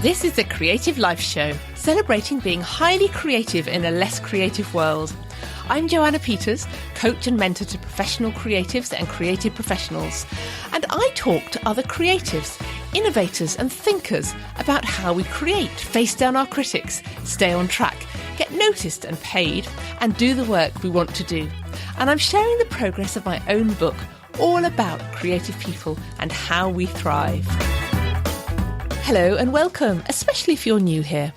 This is the Creative Life Show, celebrating being highly creative in a less creative world. I'm Joanna Peters, coach and mentor to professional creatives and creative professionals. And I talk to other creatives, innovators and thinkers about how we create, face down our critics, stay on track, get noticed and paid, and do the work we want to do. And I'm sharing the progress of my own book, all about creative people and how we thrive. Hello and welcome, especially if you're new here.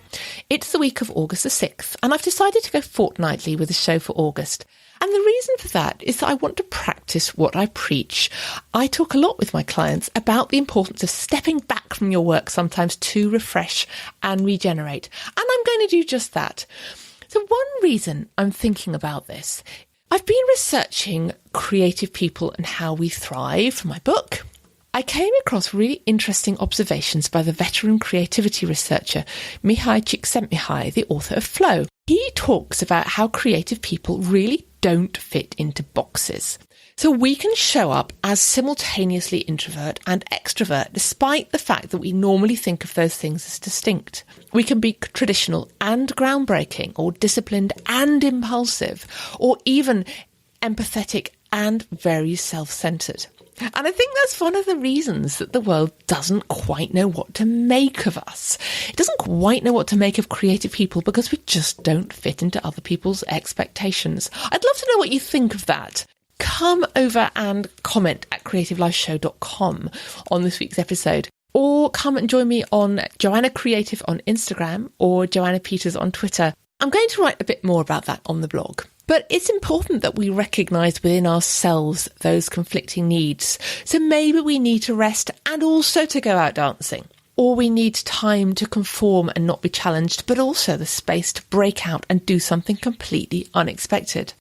It's the week of August the 6th, and I've decided to go fortnightly with the show for August. And the reason for that is that I want to practice what I preach. I talk a lot with my clients about the importance of stepping back from your work sometimes to refresh and regenerate. And I'm going to do just that. So one reason I'm thinking about this, I've been researching creative people and how we thrive for my book. I came across really interesting observations by the veteran creativity researcher Mihai Csikszentmihalyi, the author of Flow. He talks about how creative people really don't fit into boxes. So we can show up as simultaneously introvert and extrovert, despite the fact that we normally think of those things as distinct. We can be traditional and groundbreaking, or disciplined and impulsive, or even empathetic and very self-centered. And I think that's one of the reasons that the world doesn't quite know what to make of us. It doesn't quite know what to make of creative people because we just don't fit into other people's expectations. I'd love to know what you think of that. Come over and comment at creativelifeshow.com on this week's episode. Or come and join me on Joanna Creative on Instagram or Joanna Peters on Twitter. I'm going to write a bit more about that on the blog. But it's important that we recognise within ourselves those conflicting needs. So maybe we need to rest and also to go out dancing. Or we need time to conform and not be challenged, but also the space to break out and do something completely unexpected.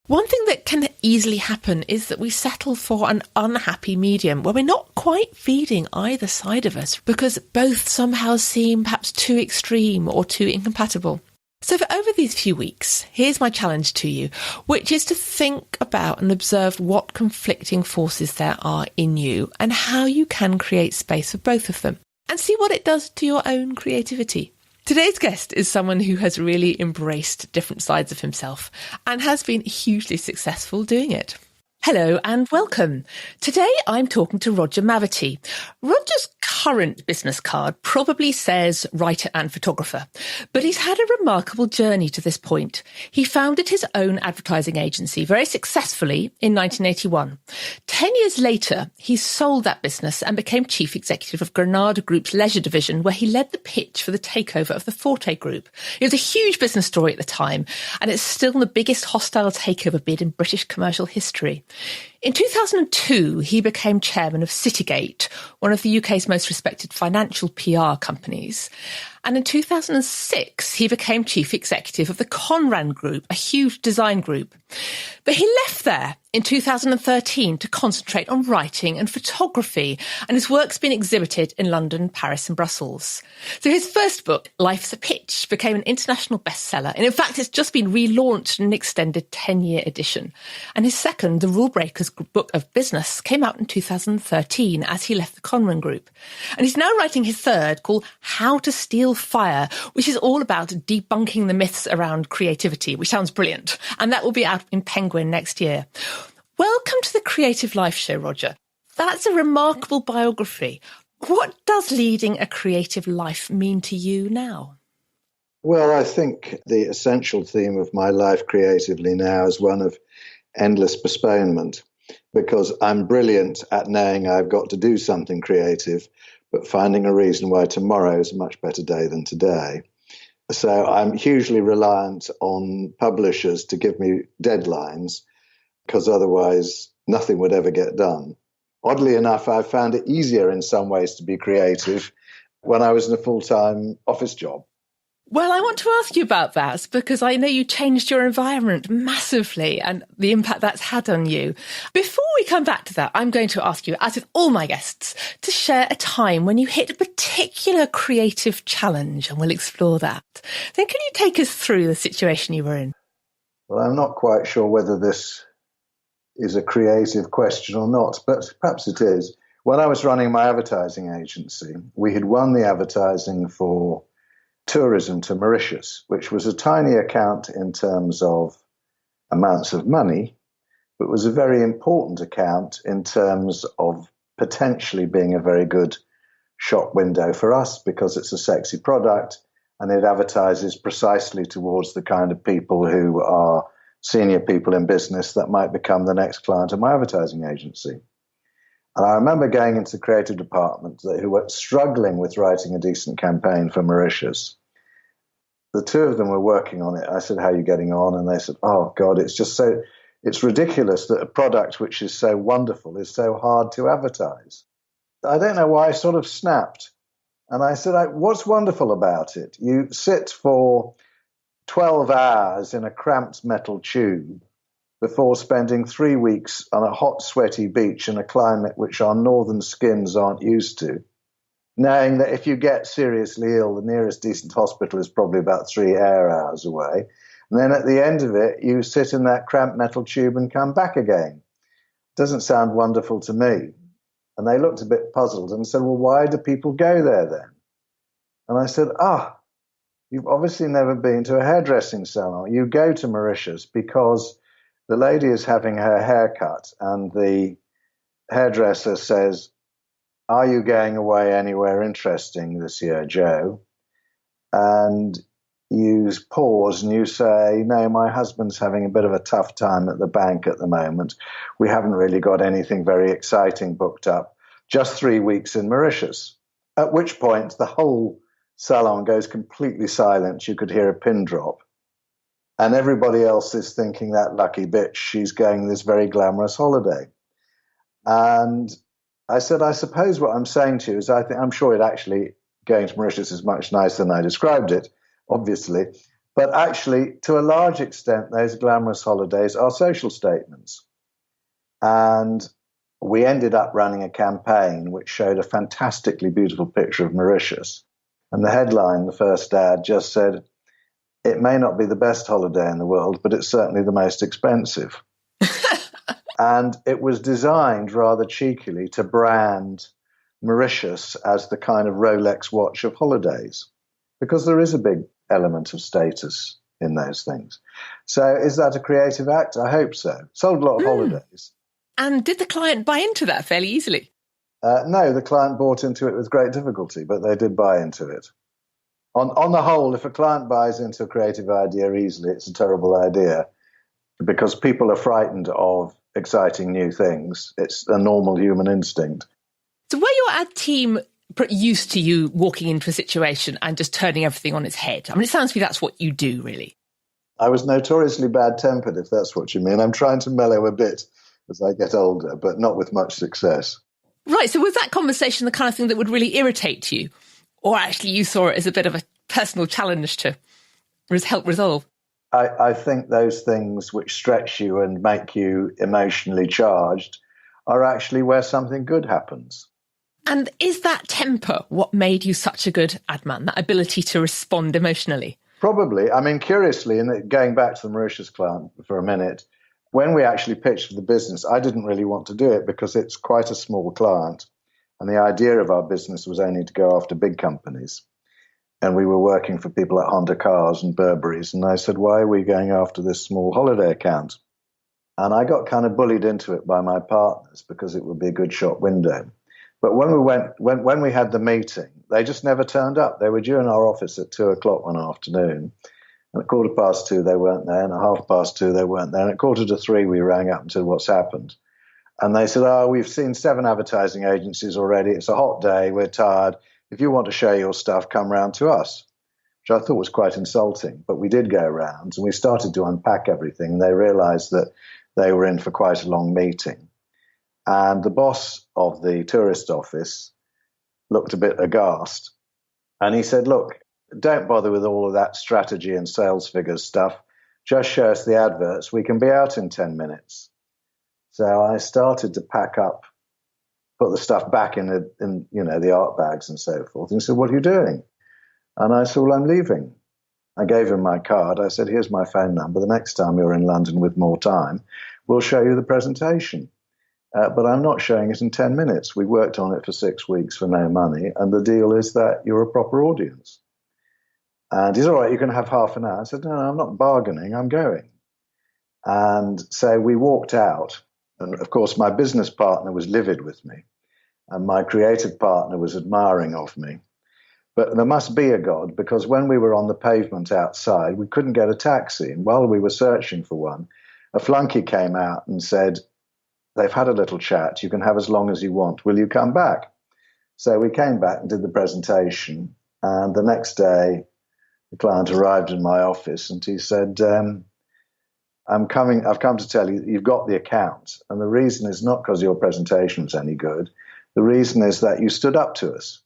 One thing that can easily happen is that we settle for an unhappy medium where we're not quite feeding either side of us because both somehow seem perhaps too extreme or too incompatible. So for over these few weeks, here's my challenge to you, which is to think about and observe what conflicting forces there are in you and how you can create space for both of them and see what it does to your own creativity. Today's guest is someone who has really embraced different sides of himself and has been hugely successful doing it. Hello and welcome. Today I'm talking to Roger Mavity. Roger's current business card probably says writer and photographer, but he's had a remarkable journey to this point. He founded his own advertising agency very successfully in 1981. 10 years later, he sold that business and became chief executive of Granada Group's leisure division, where he led the pitch for the takeover of the Forte Group. It was a huge business story at the time, and it's still the biggest hostile takeover bid in British commercial history. In 2002, he became chairman of Citygate, one of the UK's most respected financial PR companies. And in 2006, he became chief executive of the Conran Group, a huge design group. But he left there in 2013 to concentrate on writing and photography, and his work's been exhibited in London, Paris and Brussels. So his first book, Life's a Pitch, became an international bestseller, and in fact it's just been relaunched in an extended 10-year edition. And his second, The Rule Breakers Book of Business, came out in 2013 as he left the Conran Group. And he's now writing his third, called How to Steal Fire, which is all about debunking the myths around creativity, which sounds brilliant. And that will be out in Penguin next year. Welcome to the Creative Life Show, Roger. That's a remarkable biography. What does leading a creative life mean to you now? Well, I think the essential theme of my life creatively now is one of endless postponement, because I'm brilliant at knowing I've got to do something creative, but finding a reason why tomorrow is a much better day than today. So I'm hugely reliant on publishers to give me deadlines, because otherwise nothing would ever get done. Oddly enough, I found it easier in some ways to be creative when I was in a full-time office job. Well, I want to ask you about that because I know you changed your environment massively and the impact that's had on you. Before we come back to that, I'm going to ask you, as with all my guests, to share a time when you hit a particular creative challenge, and we'll explore that. Then can you take us through the situation you were in? Well, I'm not quite sure whether this is a creative question or not, but perhaps it is. When I was running my advertising agency, we had won the advertising for tourism to Mauritius, which was a tiny account in terms of amounts of money, but was a very important account in terms of potentially being a very good shop window for us because it's a sexy product and it advertises precisely towards the kind of people who are senior people in business that might become the next client of my advertising agency. And I remember going into the creative department who were struggling with writing a decent campaign for Mauritius. The two of them were working on it. I said, how are you getting on? And they said, oh, God, it's ridiculous that a product which is so wonderful is so hard to advertise. I don't know why I sort of snapped. And I said, what's wonderful about it? You sit for 12 hours in a cramped metal tube before spending 3 weeks on a hot, sweaty beach in a climate which our northern skins aren't used to, knowing that if you get seriously ill, the nearest decent hospital is probably about 3 air hours away. And then at the end of it, you sit in that cramped metal tube and come back again. Doesn't sound wonderful to me. And they looked a bit puzzled and said, well, why do people go there then? And I said, you've obviously never been to a hairdressing salon. You go to Mauritius because the lady is having her hair cut and the hairdresser says, are you going away anywhere interesting this year, Joe? And you pause and you say, no, my husband's having a bit of a tough time at the bank at the moment. We haven't really got anything very exciting booked up. Just 3 weeks in Mauritius. At which point the whole salon goes completely silent. You could hear a pin drop. And everybody else is thinking, that lucky bitch, she's going this very glamorous holiday. And I said, I suppose what I'm saying to you is I'm sure it actually, going to Mauritius is much nicer than I described it, obviously. But actually, to a large extent, those glamorous holidays are social statements. And we ended up running a campaign which showed a fantastically beautiful picture of Mauritius. And the headline, the first ad, just said, it may not be the best holiday in the world, but it's certainly the most expensive. And it was designed rather cheekily to brand Mauritius as the kind of Rolex watch of holidays, because there is a big element of status in those things. So is that a creative act? I hope so. Sold a lot of holidays. And did the client buy into that fairly easily? No, the client bought into it with great difficulty, but they did buy into it. On the whole, if a client buys into a creative idea easily, it's a terrible idea because people are frightened of exciting new things. It's a normal human instinct. So were your ad team used to you walking into a situation and just turning everything on its head? I mean, it sounds to me that's what you do, really. I was notoriously bad-tempered, if that's what you mean. I'm trying to mellow a bit as I get older, but not with much success. Right, so was that conversation the kind of thing that would really irritate you? Or actually you saw it as a bit of a personal challenge to help resolve? I think those things which stretch you and make you emotionally charged are actually where something good happens. And is that temper what made you such a good ad man, that ability to respond emotionally? Probably. I mean, curiously, and going back to the Mauritius client for a minute, when we actually pitched for the business, I didn't really want to do it because it's quite a small client. And the idea of our business was only to go after big companies. And we were working for people like Honda Cars and Burberry's. And I said, why are we going after this small holiday account? And I got kind of bullied into it by my partners because it would be a good shop window. But when we had the meeting, they just never turned up. They were due in our office at 2:00 one afternoon. And at 2:15, they weren't there. And at 2:30, they weren't there. And at 2:45, we rang up and said, what's happened? And they said, we've seen 7 advertising agencies already. It's a hot day. We're tired. If you want to show your stuff, come round to us, which I thought was quite insulting. But we did go around and we started to unpack everything. And they realized that they were in for quite a long meeting. And the boss of the tourist office looked a bit aghast. And he said, look, don't bother with all of that strategy and sales figures stuff. Just show us the adverts. We can be out in 10 minutes. So I started to pack up, put the stuff back in the art bags and so forth. And he said, what are you doing? And I said, well, I'm leaving. I gave him my card. I said, here's my phone number. The next time you're in London with more time, we'll show you the presentation. but I'm not showing it in 10 minutes. We worked on it for 6 weeks for no money, and the deal is that you're a proper audience. And he's all right, you can have half an hour. I said, no, I'm not bargaining, I'm going. And so we walked out. And of course, my business partner was livid with me, and my creative partner was admiring of me. But there must be a God, because when we were on the pavement outside, we couldn't get a taxi. And while we were searching for one, a flunky came out and said, they've had a little chat. You can have as long as you want. Will you come back? So we came back and did the presentation. And the next day, the client arrived in my office and he said, I've come to tell you that you've got the account. And the reason is not because your presentation was any good. The reason is that you stood up to us.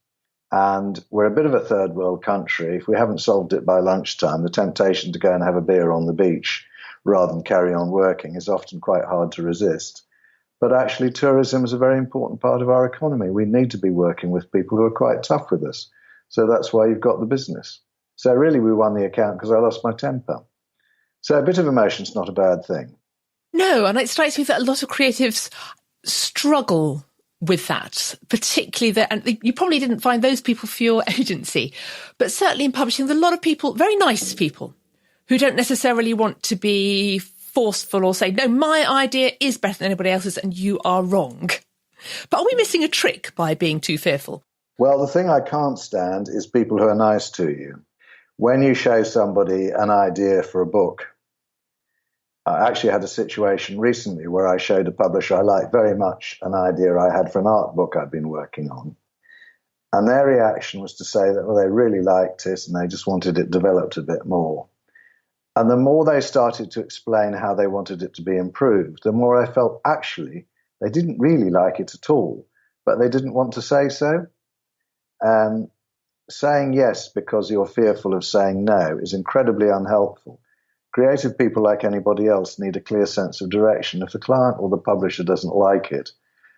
And we're a bit of a third world country. If we haven't solved it by lunchtime, the temptation to go and have a beer on the beach rather than carry on working is often quite hard to resist. But actually, tourism is a very important part of our economy. We need to be working with people who are quite tough with us. So that's why you've got the business. So really, we won the account because I lost my temper. So a bit of emotion's not a bad thing. No, and it strikes me that a lot of creatives struggle with that, particularly and you probably didn't find those people for your agency, but certainly in publishing, there's a lot of people, very nice people, who don't necessarily want to be forceful or say, no, my idea is better than anybody else's and you are wrong. But are we missing a trick by being too fearful? Well, the thing I can't stand is people who are nice to you. When you show somebody an idea for a book, I actually had a situation recently where I showed a publisher I liked very much an idea I had for an art book I'd been working on. And their reaction was to say that, well, they really liked it and they just wanted it developed a bit more. And the more they started to explain how they wanted it to be improved, the more I felt actually they didn't really like it at all, but they didn't want to say so. Saying yes because you're fearful of saying no is incredibly unhelpful. Creative people, like anybody else, need a clear sense of direction. If the client or the publisher doesn't like it,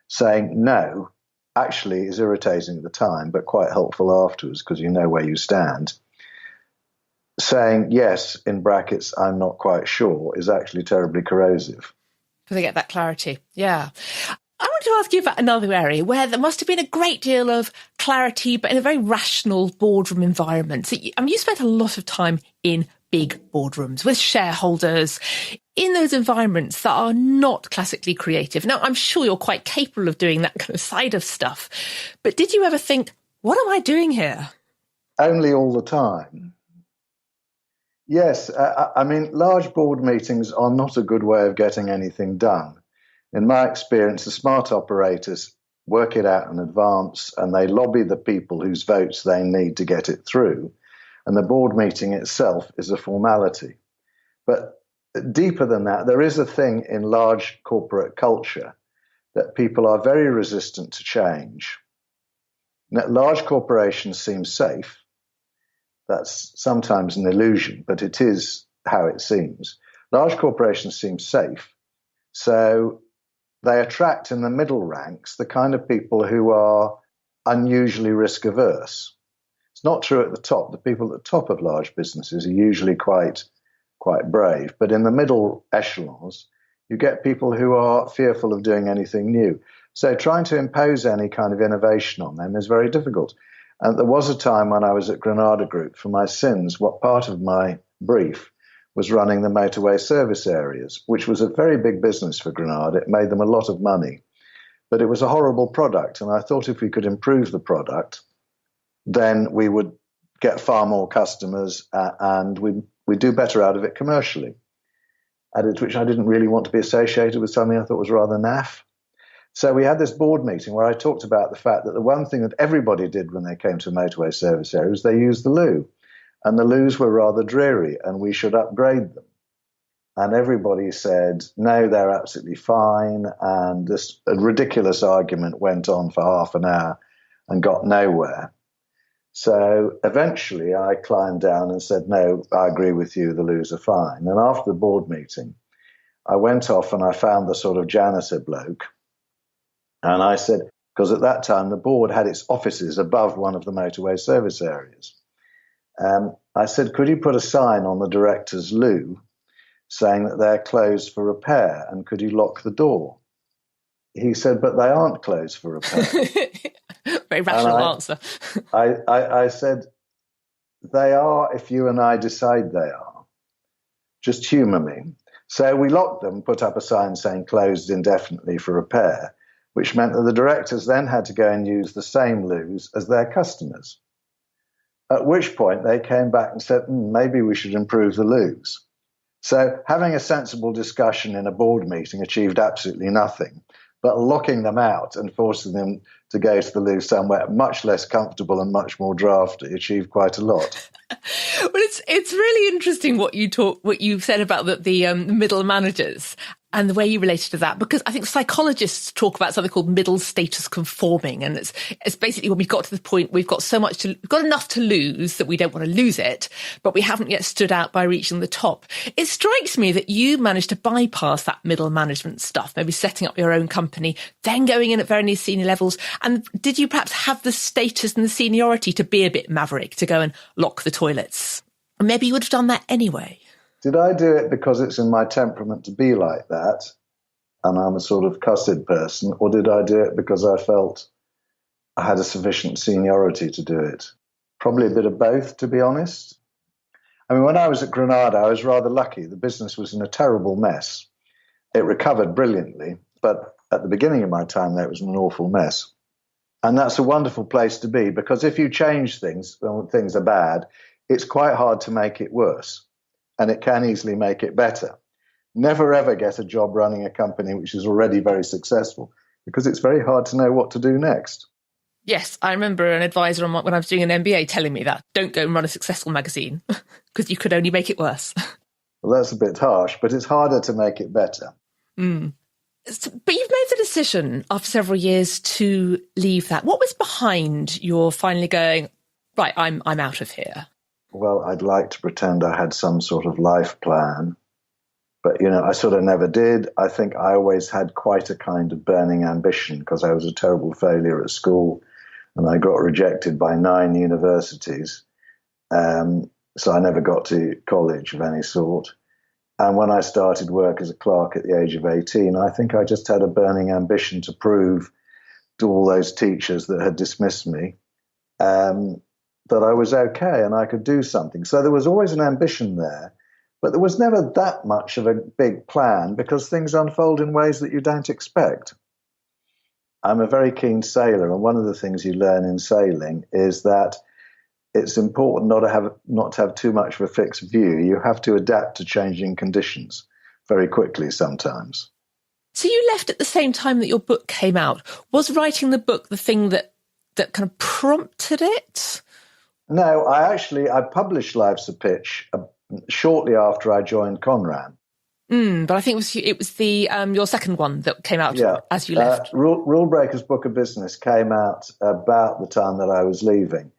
saying no actually is irritating at the time, but quite helpful afterwards because you know where you stand. Saying yes, in brackets, I'm not quite sure, is actually terribly corrosive. So they get that clarity. Yeah. I want to ask you about another area where there must have been a great deal of clarity, but in a very rational boardroom environment. So you spent a lot of time in big boardrooms with shareholders in those environments that are not classically creative. Now, I'm sure you're quite capable of doing that kind of side of stuff. But did you ever think, what am I doing here? Only all the time. Yes, I mean, large board meetings are not a good way of getting anything done. In my experience, the smart operators work it out in advance and they lobby the people whose votes they need to get it through. And the board meeting itself is a formality. But deeper than that, there is a thing in large corporate culture that people are very resistant to change. Now, large corporations seem safe. That's sometimes an illusion, but it is how it seems. Large corporations seem safe. So they attract in the middle ranks the kind of people who are unusually risk averse. It's not true at the top. The people at the top of large businesses are usually quite brave. But in the middle echelons, you get people who are fearful of doing anything new. So trying to impose any kind of innovation on them is very difficult. And there was a time when I was at Granada Group, for my sins, what part of my brief was running the motorway service areas, which was a very big business for Granada. It made them a lot of money. But it was a horrible product. And I thought if we could improve the product, then we would get far more customers and we'd do better out of it commercially. Added to which I didn't really want to be associated with something I thought was rather naff. So we had this board meeting where I talked about the fact that the one thing that everybody did when they came to a motorway service area was they used the loo. And the loos were rather dreary and we should upgrade them. And everybody said, no, they're absolutely fine. And this ridiculous argument went on for half an hour and got nowhere. So eventually I climbed down and said, no, I agree with you, the loos are fine. And after the board meeting, I went off and I found the sort of janitor bloke. And I said, because at that time the board had its offices above one of the motorway service areas. I said, could you put a sign on the director's loo saying that they're closed for repair and could you lock the door? he said, but they aren't closed for repair. Very rational answer. I said, they are if you and I decide they are. Just humour me. So we locked them, put up a sign saying closed indefinitely for repair, which meant that the directors then had to go and use the same loos as their customers. At which point they came back and said, maybe we should improve the loos. So having a sensible discussion in a board meeting achieved absolutely nothing, but locking them out and forcing them to go to the loo somewhere much less comfortable and much more drafty achieved quite a lot. Well, it's really interesting what you said about the middle managers and the way you related to that, because I think psychologists talk about something called middle status conforming, and it's basically when we've got to the point we've got enough to lose that we don't want to lose it, but we haven't yet stood out by reaching the top. It strikes me that you managed to bypass that middle management stuff, maybe setting up your own company, then going in at very senior levels. And did you perhaps have the status and the seniority to be a bit maverick, to go and lock the toilets? Maybe you would have done that anyway. Did I do it because it's in my temperament to be like that, and I'm a sort of cussed person, or did I do it because I felt I had a sufficient seniority to do it? Probably a bit of both, to be honest. I mean, when I was at Granada, I was rather lucky. The business was in a terrible mess. It recovered brilliantly, but at the beginning of my time there, it was an awful mess. And that's a wonderful place to be, because if you change things, when things are bad, it's quite hard to make it worse. And it can easily make it better. Never ever get a job running a company which is already very successful, because it's very hard to know what to do next. Yes, I remember an advisor when I was doing an MBA telling me that. Don't go and run a successful magazine, because you could only make it worse. Well, that's a bit harsh, but it's harder to make it better. Mm. But you've made the decision after several years to leave that. What was behind your finally going, right, I'm out of here? Well, I'd like to pretend I had some sort of life plan, but, I sort of never did. I think I always had quite a kind of burning ambition, because I was a terrible failure at school and I got rejected by 9 universities. So I never got to college of any sort. And when I started work as a clerk at the age of 18, I think I just had a burning ambition to prove to all those teachers that had dismissed me that I was okay and I could do something. So there was always an ambition there, but there was never that much of a big plan, because things unfold in ways that you don't expect. I'm a very keen sailor, and one of the things you learn in sailing is that it's important not to have too much of a fixed view. You have to adapt to changing conditions very quickly sometimes. So you left at the same time that your book came out. Was writing the book the thing that kind of prompted it? No, I published Life's a Pitch shortly after I joined Conran. But I think it was the your second one that came out as you left. Rule Breakers Book of Business came out about the time that I was leaving.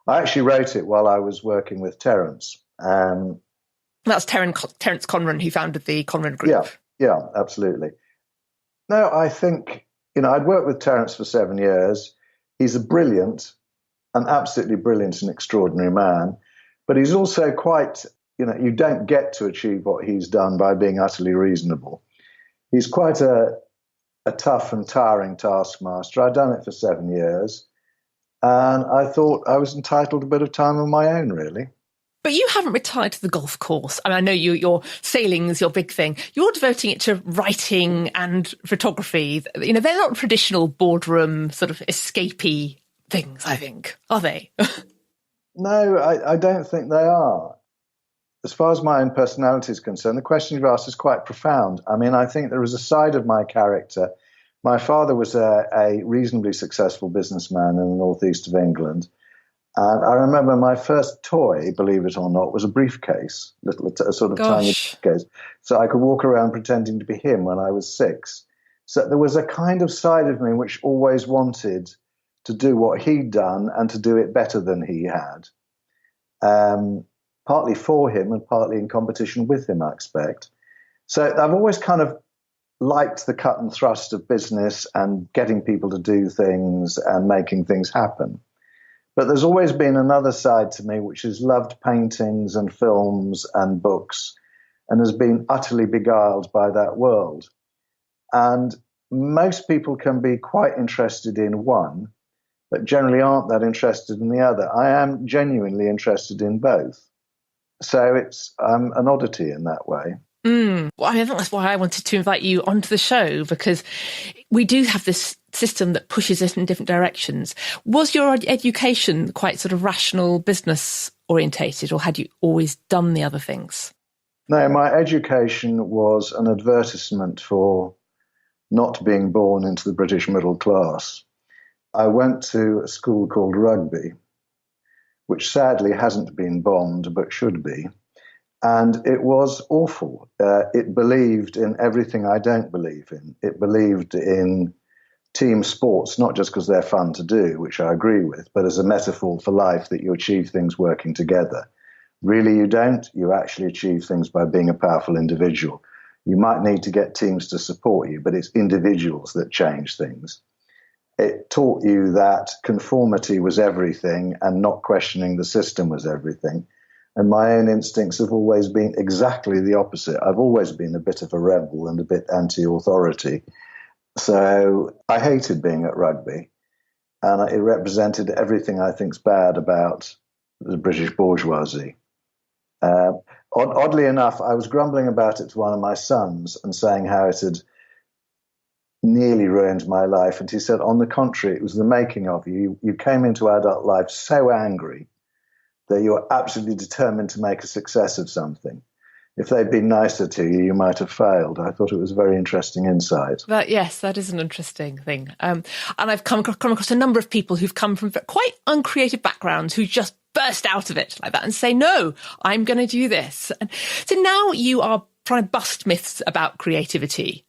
I actually wrote it while I was working with Terence. That's Terence Conran, who founded the Conran Group. Yeah, absolutely. No, I think, I'd worked with Terence for 7 years. He's an absolutely brilliant and extraordinary man, but he's also quite, you don't get to achieve what he's done by being utterly reasonable. He's quite a tough and tiring taskmaster. I'd done it for 7 years, and I thought I was entitled to a bit of time on my own, really. But you haven't retired to the golf course. I mean, I know your sailing is your big thing. You're devoting it to writing and photography. They're not traditional boardroom sort of escapee things, I think, are they? No, I don't think they are. As far as my own personality is concerned, the question you've asked is quite profound. I mean, I think there is a side of my character. My father was a reasonably successful businessman in the northeast of England. And I remember my first toy, believe it or not, was a briefcase, a sort of tiny briefcase. So I could walk around pretending to be him when I was 6. So there was a kind of side of me which always wanted to do what he'd done and to do it better than he had. Partly for him and partly in competition with him, I expect. So I've always kind of liked the cut and thrust of business and getting people to do things and making things happen. But there's always been another side to me which has loved paintings and films and books and has been utterly beguiled by that world. And most people can be quite interested in one, but generally aren't that interested in the other. I am genuinely interested in both. So it's an oddity in that way. Well, I think that's why I wanted to invite you onto the show, because we do have this system that pushes us in different directions. Was your education quite sort of rational, business orientated, or had you always done the other things? No, my education was an advertisement for not being born into the British middle class. I went to a school called Rugby, which sadly hasn't been bombed, but should be. And it was awful. It believed in everything I don't believe in. It believed in team sports, not just because they're fun to do, which I agree with, but as a metaphor for life, that you achieve things working together. Really, you don't. You actually achieve things by being a powerful individual. You might need to get teams to support you, but it's individuals that change things. It taught you that conformity was everything and not questioning the system was everything. And my own instincts have always been exactly the opposite. I've always been a bit of a rebel and a bit anti-authority. So I hated being at Rugby, and it represented everything I think's bad about the British bourgeoisie. Oddly enough, I was grumbling about it to one of my sons and saying how it had nearly ruined my life. And he said, on the contrary, it was the making of you. You came into adult life so angry that you were absolutely determined to make a success of something. If they'd been nicer to you, you might have failed. I thought it was a very interesting insight. Yes, that is an interesting thing. And I've come across a number of people who've come from quite uncreative backgrounds who just burst out of it like that and say, no, I'm going to do this. And so now you are trying to bust myths about creativity.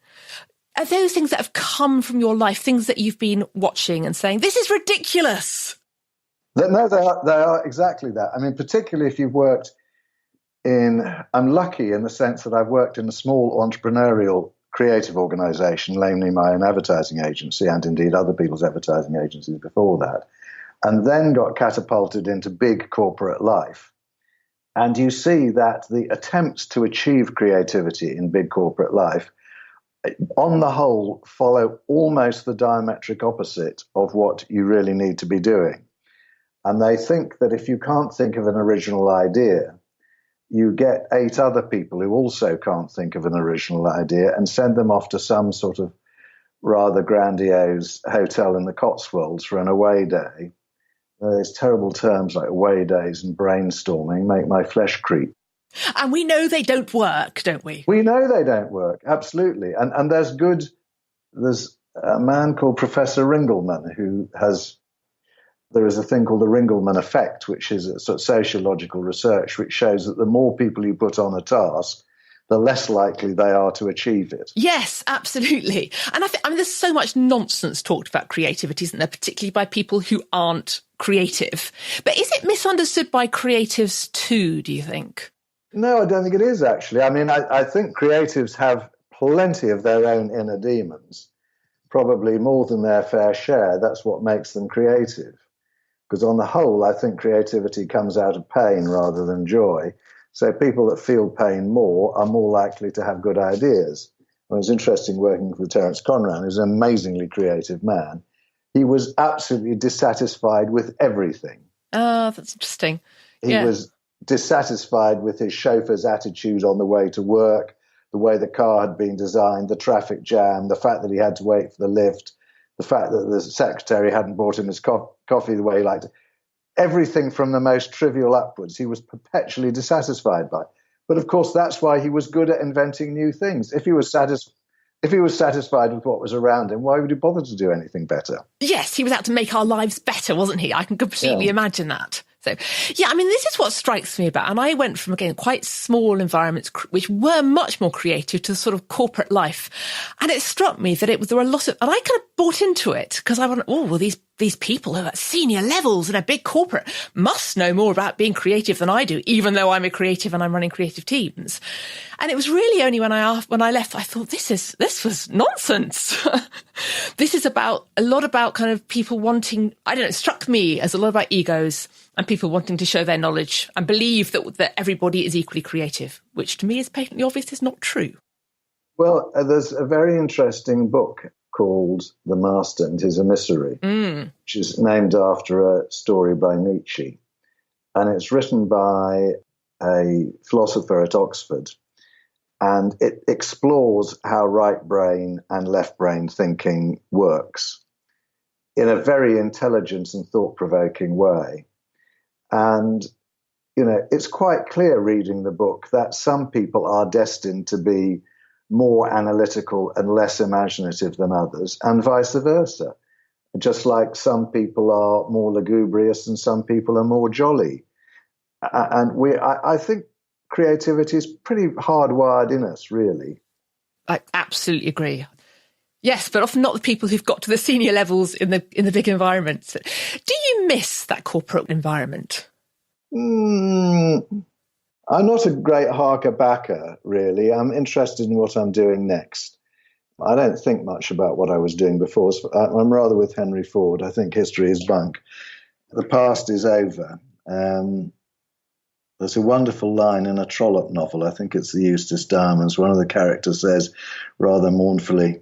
Are those things that have come from your life, things that you've been watching and saying, this is ridiculous? No, they are exactly that. I mean, particularly if you've worked I'm lucky in the sense that I've worked in a small entrepreneurial creative organization, namely my own advertising agency and indeed other people's advertising agencies before that, and then got catapulted into big corporate life. And you see that the attempts to achieve creativity in big corporate life, on the whole, follow almost the diametric opposite of what you really need to be doing. And they think that if you can't think of an original idea, you get 8 other people who also can't think of an original idea and send them off to some sort of rather grandiose hotel in the Cotswolds for an away day. There's terrible terms like away days and brainstorming make my flesh creep. And we know they don't work, don't we? We know they don't work, absolutely. And there's a man called Professor Ringelmann there is a thing called the Ringelmann effect, which is a sort of sociological research, which shows that the more people you put on a task, the less likely they are to achieve it. Yes, absolutely. And I mean, there's so much nonsense talked about creativity, isn't there, particularly by people who aren't creative. But is it misunderstood by creatives too, do you think? No, I don't think it is, actually. I mean, I think creatives have plenty of their own inner demons, probably more than their fair share. That's what makes them creative. Because on the whole, I think creativity comes out of pain rather than joy. So people that feel pain more are more likely to have good ideas. It was interesting working with Terence Conran, who's an amazingly creative man. He was absolutely dissatisfied with everything. Oh, that's interesting. He was dissatisfied with his chauffeur's attitude on the way to work, the way the car had been designed, the traffic jam, the fact that he had to wait for the lift, the fact that the secretary hadn't brought him his coffee the way he liked it. Everything from the most trivial upwards, he was perpetually dissatisfied by. But of course, that's why he was good at inventing new things. If he was satisfied with what was around him, why would he bother to do anything better? Yes, he was out to make our lives better, wasn't he? I can completely imagine that. So, yeah, I mean, this is what strikes me about, and I went from, again, quite small environments, which were much more creative, to sort of corporate life. And it struck me that there were a lot of, and I kind of bought into it because I went, oh, well, these people who are at senior levels in a big corporate must know more about being creative than I do, even though I'm a creative and I'm running creative teams. And it was really only when I left, I thought, this was nonsense. This is a lot about kind of people wanting, I don't know, it struck me as a lot about egos and people wanting to show their knowledge and believe that everybody is equally creative, which to me is patently obvious is not true. Well, there's a very interesting book called The Master and His Emissary, which is named after a story by Nietzsche. And it's written by a philosopher at Oxford. And it explores how right brain and left brain thinking works in a very intelligent and thought-provoking way. And, it's quite clear reading the book that some people are destined to be more analytical and less imaginative than others, and vice versa. Just like some people are more lugubrious and some people are more jolly. And I think creativity is pretty hardwired in us, really. I absolutely agree. Yes, but often not the people who've got to the senior levels in the big environments. Do you miss that corporate environment? I'm not a great harker-backer, really. I'm interested in what I'm doing next. I don't think much about what I was doing before. I'm rather with Henry Ford. I think history is bunk. The past is over. There's a wonderful line in a Trollope novel, I think it's the Eustace Diamonds. One of the characters says, rather mournfully,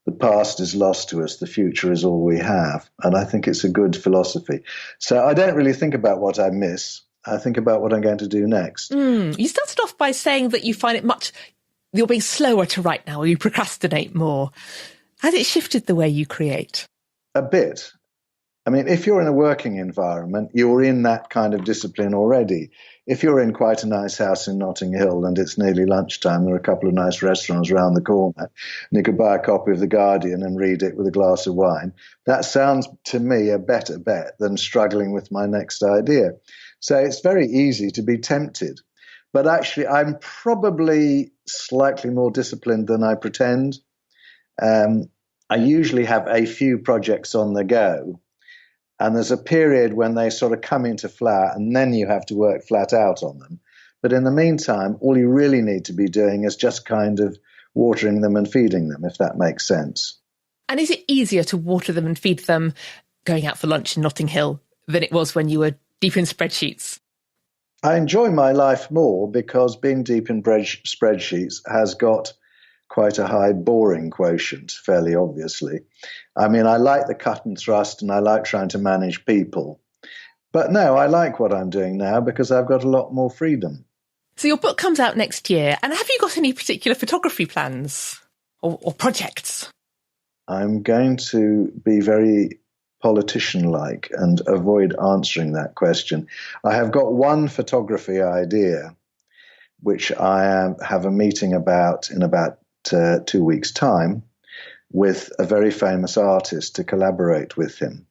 "The past is lost to us, the future is all we have." And I think it's a good philosophy. So I don't really think about what I miss. I think about what I'm going to do next. You started off by saying that you find you're being slower to write now, or you procrastinate more. Has it shifted the way you create? A bit. I mean, if you're in a working environment, you're in that kind of discipline already. If you're in quite a nice house in Notting Hill and it's nearly lunchtime, there are a couple of nice restaurants around the corner, and you could buy a copy of The Guardian and read it with a glass of wine. That sounds to me a better bet than struggling with my next idea. So it's very easy to be tempted. But actually, I'm probably slightly more disciplined than I pretend. I usually have a few projects on the go. And there's a period when they sort of come into flower, and then you have to work flat out on them. But in the meantime, all you really need to be doing is just kind of watering them and feeding them, if that makes sense. And is it easier to water them and feed them going out for lunch in Notting Hill than it was when you were deep in spreadsheets? I enjoy my life more because being deep in spreadsheets has got quite a high boring quotient, fairly obviously. I mean, I like the cut and thrust and I like trying to manage people. But no, I like what I'm doing now because I've got a lot more freedom. So your book comes out next year, and have you got any particular photography plans or projects? I'm going to be very politician-like and avoid answering that question. I have got one photography idea, which I have a meeting about in about 2 weeks' time with a very famous artist to collaborate with him.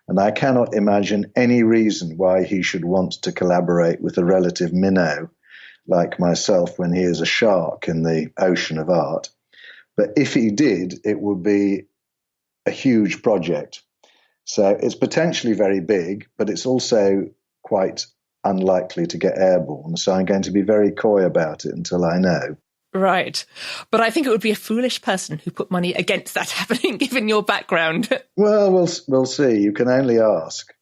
And I cannot imagine any reason why he should want to collaborate with a relative minnow like myself when he is a shark in the ocean of art. But if he did, it would be a huge project. So it's potentially very big, but it's also quite unlikely to get airborne. So I'm going to be very coy about it until I know. Right. But I think it would be a foolish person who put money against that happening, given your background. Well, we'll see. You can only ask.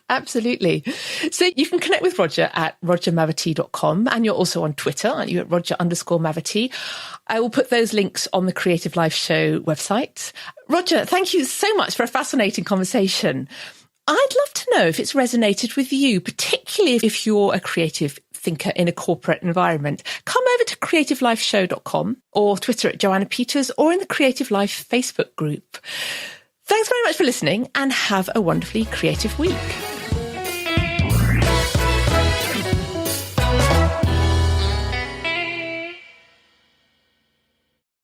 Absolutely. So you can connect with Roger at rogermavity.com, and you're also on Twitter, aren't you, at Roger_Mavity. I will put those links on the Creative Life Show website. Roger, thank you so much for a fascinating conversation. I'd love to know if it's resonated with you, particularly if you're a creative thinker in a corporate environment. Come over to creativelifeshow.com or Twitter at Joanna Peters or in the Creative Life Facebook group. Thanks very much for listening and have a wonderfully creative week.